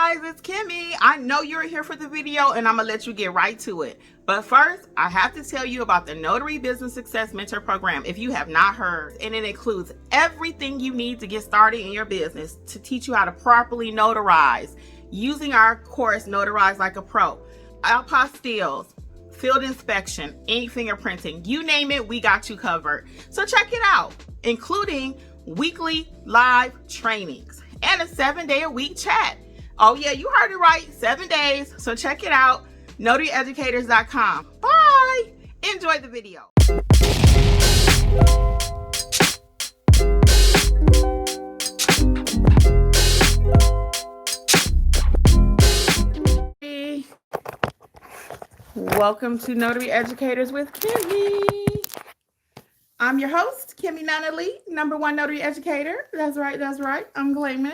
guys, it's Kimmi. I know you're here for the video and I'm gonna let you get right to it. But first, I have to tell you about the Notary Business Success Mentor Program if you have not heard. And it includes everything you need to get started in your business to teach you how to properly notarize using our course, Notarize Like a Pro. Apostilles, field inspection, ink fingerprinting, you name it, we got you covered. So check it out, including weekly live trainings and a 7-day-a-week chat. Oh yeah, you heard it right, 7 days. So check it out, notaryeducators.com. Bye. Enjoy the video. Welcome to Notary Educators with Kimmi. I'm your host, Kimmi Nunnally, #1 notary educator. That's right. I'm claiming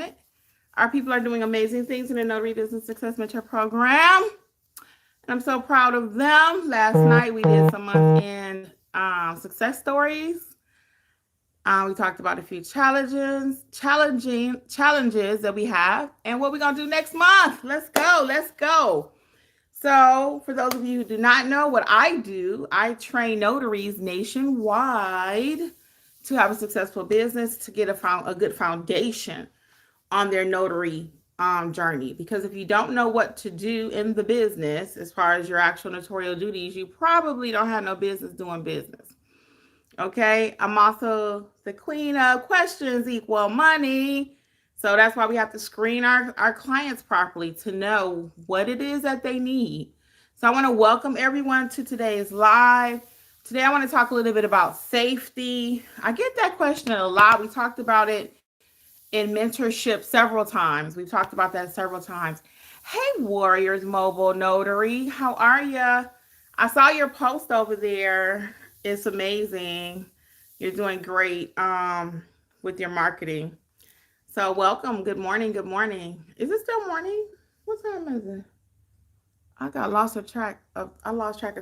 it. Our people are doing amazing things in the Notary Business Success Mentor Program. And I'm so proud of them. Last night we did some month-end success stories. We talked about a few challenges that we have and what we're going to do next month. Let's go. So for those of you who do not know what I do, I train notaries nationwide to have a successful business, to get a good foundation on their notary journey. Because if you don't know what to do in the business, as far as your actual notarial duties, you probably don't have no business doing business. Okay, I'm also the queen of questions equal money. So that's why we have to screen our clients properly to know what it is that they need. So I want to welcome everyone to today's live. Today I want to talk a little bit about safety. I get that question a lot. We talked about it in mentorship several times. We've talked about that several times. Hey, Warriors Mobile Notary, how are you? I saw your post over there. It's amazing. You're doing great with your marketing. So welcome. Good morning. Is it still morning? What time is it? I lost track of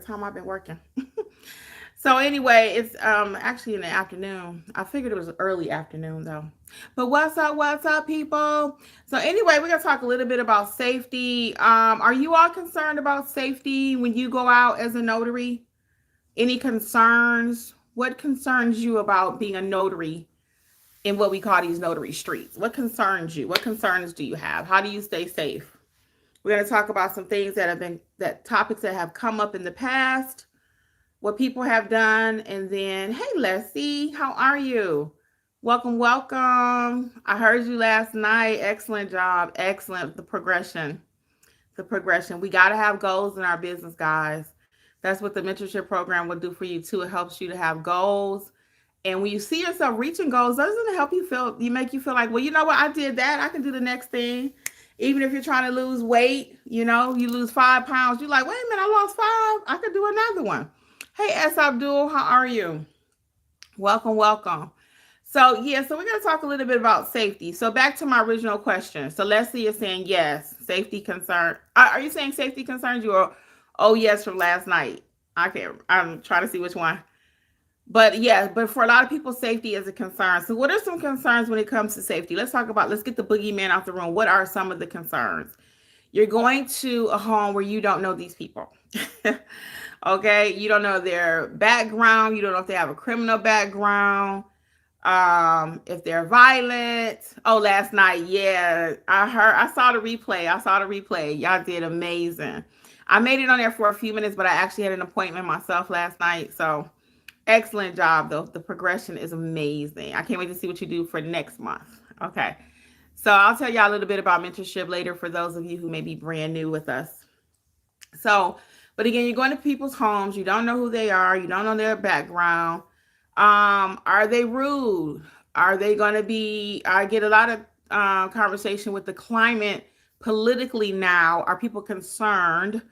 time I've been working. So anyway, it's actually in the afternoon. I figured it was early afternoon though. But what's up, people? So anyway, we're gonna talk a little bit about safety. Are you all concerned about safety when you go out as a notary? Any concerns? What concerns you about being a notary in what we call these notary streets? What concerns you? What concerns do you have? How do you stay safe? We're going to talk about some things topics that have come up in the past, what people have done, and then, hey, Leslie, how are you? Welcome. I heard you last night. Excellent job. Excellent. The progression. We got to have goals in our business, guys. That's what the mentorship program will do for you too. It helps you to have goals. And when you see yourself reaching goals, doesn't it help you make you feel like, well, you know what? I did that. I can do the next thing. Even if you're trying to lose weight, you lose 5 pounds. You're like, wait a minute, I lost 5. I could do another one. Hey, S. Abdul, how are you? Welcome. So we're going to talk a little bit about safety. So back to my original question. So Leslie is saying yes, safety concern. Are you saying safety concerns you, or oh yes from last night? I'm trying to see which one. But for a lot of people, safety is a concern. So what are some concerns when it comes to safety? Let's get the boogeyman out the room. What are some of the concerns? You're going to a home where you don't know these people. Okay. You don't know their background. You don't know if they have a criminal background. If they're violent. Oh, last night. Yeah. I saw the replay. Y'all did amazing. I made it on there for a few minutes, but I actually had an appointment myself last night. So excellent job, though. The progression is amazing. I can't wait to see what you do for next month. Okay. So I'll tell y'all a little bit about mentorship later for those of you who may be brand new with us. So, but again, you're going to people's homes. You don't know who they are. You don't know their background. Are they rude? Are they going to be, I get a lot of conversation with the climate politically now. Are people concerned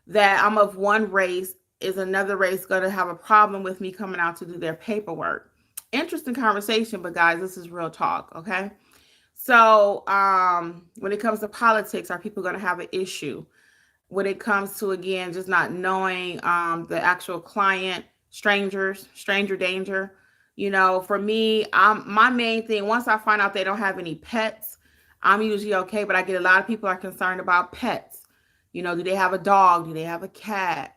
that I'm of one race? Is another race going to have a problem with me coming out to do their paperwork? Interesting conversation, but guys, this is real talk, okay? So when it comes to politics, are people going to have an issue? When it comes to, again, just not knowing the actual client, stranger danger. For me, my main thing, once I find out they don't have any pets, I'm usually okay, but I get a lot of people are concerned about pets. Do they have a dog? Do they have a cat?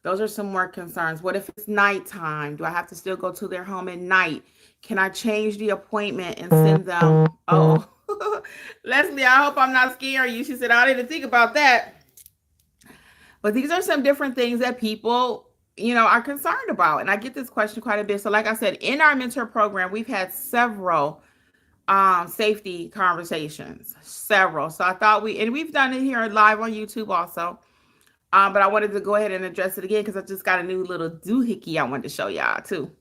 Those are some more concerns. What if it's nighttime? Do I have to still go to their home at night? Can I change the appointment and send them? Oh, Leslie, I hope I'm not scaring you. She said, I didn't think about that. But these are some different things that people, are concerned about. And I get this question quite a bit. So like I said, in our mentor program, we've had several safety conversations, several. So I thought we've done it here live on YouTube also. But I wanted to go ahead and address it again because I just got a new little doohickey I wanted to show y'all too.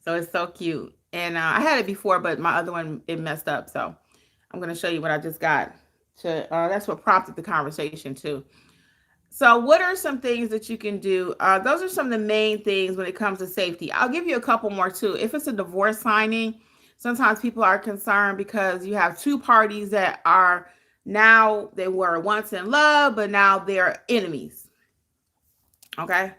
So it's so cute. And I had it before, but my other one, it messed up. So I'm going to show you what I just got. That's what prompted the conversation too. So what are some things that you can do? Those are some of the main things when it comes to safety. I'll give you a couple more too. If it's a divorce signing, sometimes people are concerned because you have two parties that are now, they were once in love, but now they're enemies. Okay.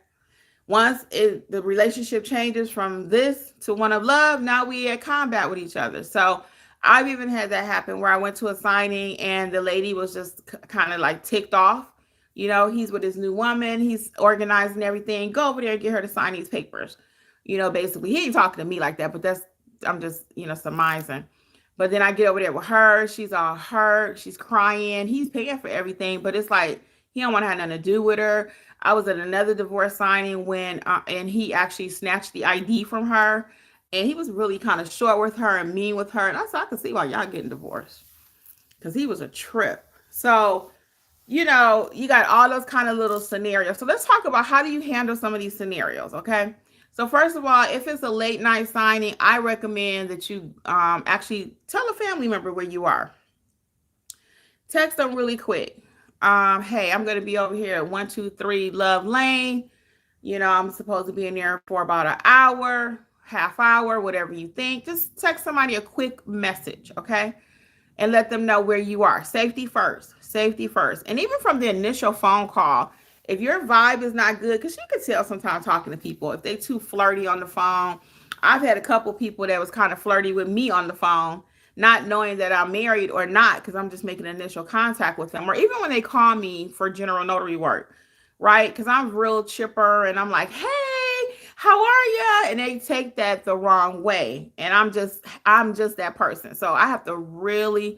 Once the relationship changes from this to one of love, now we at combat with each other. So I've even had that happen where I went to a signing and the lady was just kind of like ticked off. He's with his new woman. He's organizing everything. Go over there and get her to sign these papers. Basically, he ain't talking to me like that, but I'm just, surmising. But then I get over there with her. She's all hurt. She's crying. He's paying for everything, but it's like he don't want to have nothing to do with her. I was at another divorce signing and he actually snatched the ID from her, and he was really kind of short with her and mean with her. And I could see why y'all getting divorced, because he was a trip. So, you got all those kind of little scenarios. So let's talk about how do you handle some of these scenarios, okay? So first of all, if it's a late night signing, I recommend that you actually tell a family member where you are. Text them really quick. Hey, I'm going to be over here at 123 Love Lane. I'm supposed to be in there for about an hour, half hour, whatever you think. Just text somebody a quick message, okay? And let them know where you are. Safety first. Safety first. And even from the initial phone call, if your vibe is not good, because you can tell sometimes talking to people, if they too flirty on the phone. I've had a couple people that was kind of flirty with me on the phone, not knowing that I'm married or not, because I'm just making initial contact with them. Or even when they call me for general notary work, right? Because I'm real chipper and I'm like, hey, how are you? And they take that the wrong way. And I'm just that person. So I have to really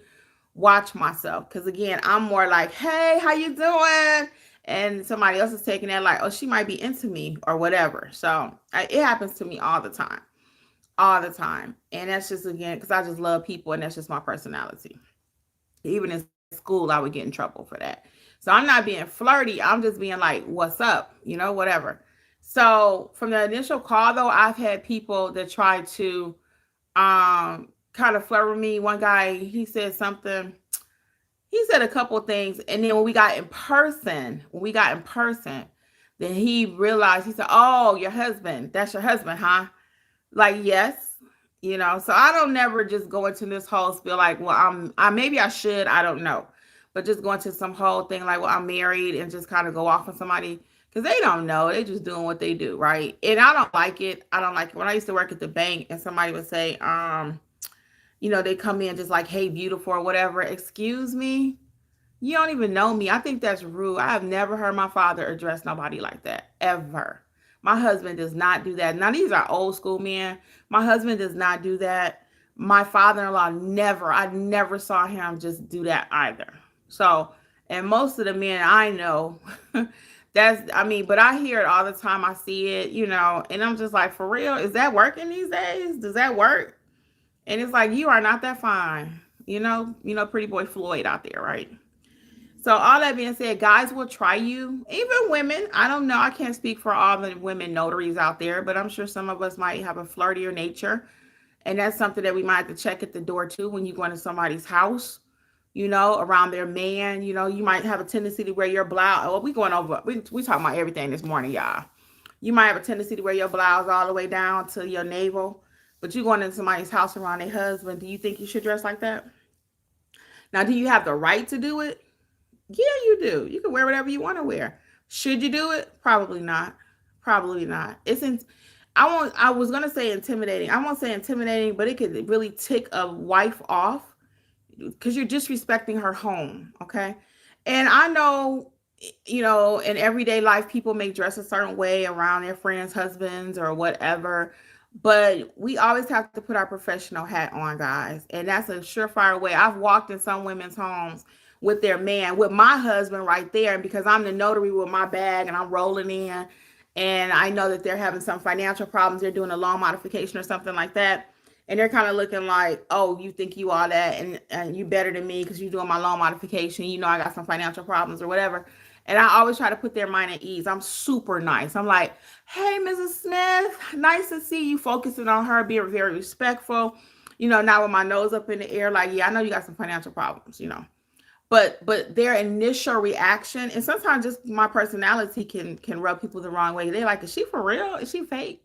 watch myself. Because again, I'm more like, hey, how you doing? And somebody else is taking that like, oh, she might be into me or whatever. So it happens to me all the time. All the time. And that's just, again, because I just love people and that's just my personality. Even in school, I would get in trouble for that. So I'm not being flirty. I'm just being like, what's up? Whatever. So from the initial call, though, I've had people that try to kind of flirt with me. One guy, he said something. He said a couple things. And then when we got in person, then he realized, he said, oh, your husband. That's your husband, huh? Like, yes. So I don't never just go into this whole spiel like, well, maybe I should, I don't know. But just go into some whole thing like, well, I'm married, and just kind of go off on somebody because they don't know. They just doing what they do, right? And I don't like it. I don't like it. When I used to work at the bank and somebody would say, they come in just like, hey, beautiful or whatever. Excuse me. You don't even know me. I think that's rude. I have never heard my father address nobody like that, ever. My husband does not do that. Now, these are old school men. My husband does not do that. My father-in-law I never saw him just do that either. So, and most of the men I know, but I hear it all the time. I see it, and I'm just like, for real, is that working these days? Does that work? And it's like, you are not that fine. Pretty boy Floyd out there, right? So all that being said, guys will try you, even women. I don't know. I can't speak for all the women notaries out there, but I'm sure some of us might have a flirtier nature. And that's something that we might have to check at the door too when you go into somebody's house, around their man. You might have a tendency to wear your blouse. Well, we talking about everything this morning, y'all. You might have a tendency to wear your blouse all the way down to your navel, but you going into somebody's house around their husband. Do you think you should dress like that? Now, do you have the right to do it? Yeah, you do. You can wear whatever you want to wear. Should you do it? Probably not. Probably not. I was gonna say intimidating. I won't say intimidating, but it could really tick a wife off. because you're disrespecting her home. Okay. And I know, in everyday life, people may dress a certain way around their friends' husbands or whatever. But we always have to put our professional hat on, guys. And that's a surefire way. I've walked in some women's homes with their man, with my husband right there. And because I'm the notary with my bag and I'm rolling in, and I know that they're having some financial problems, they're doing a loan modification or something like that. And they're kind of looking like, oh, you think you all that, and you better than me because you're doing my loan modification. I got some financial problems or whatever. And I always try to put their mind at ease. I'm super nice. I'm like, hey, Mrs. Smith, nice to see you, focusing on her, being very respectful, not with my nose up in the air, like, yeah, I know you got some financial problems. But their initial reaction, and sometimes just my personality can rub people the wrong way. They're like, is she for real? Is she fake?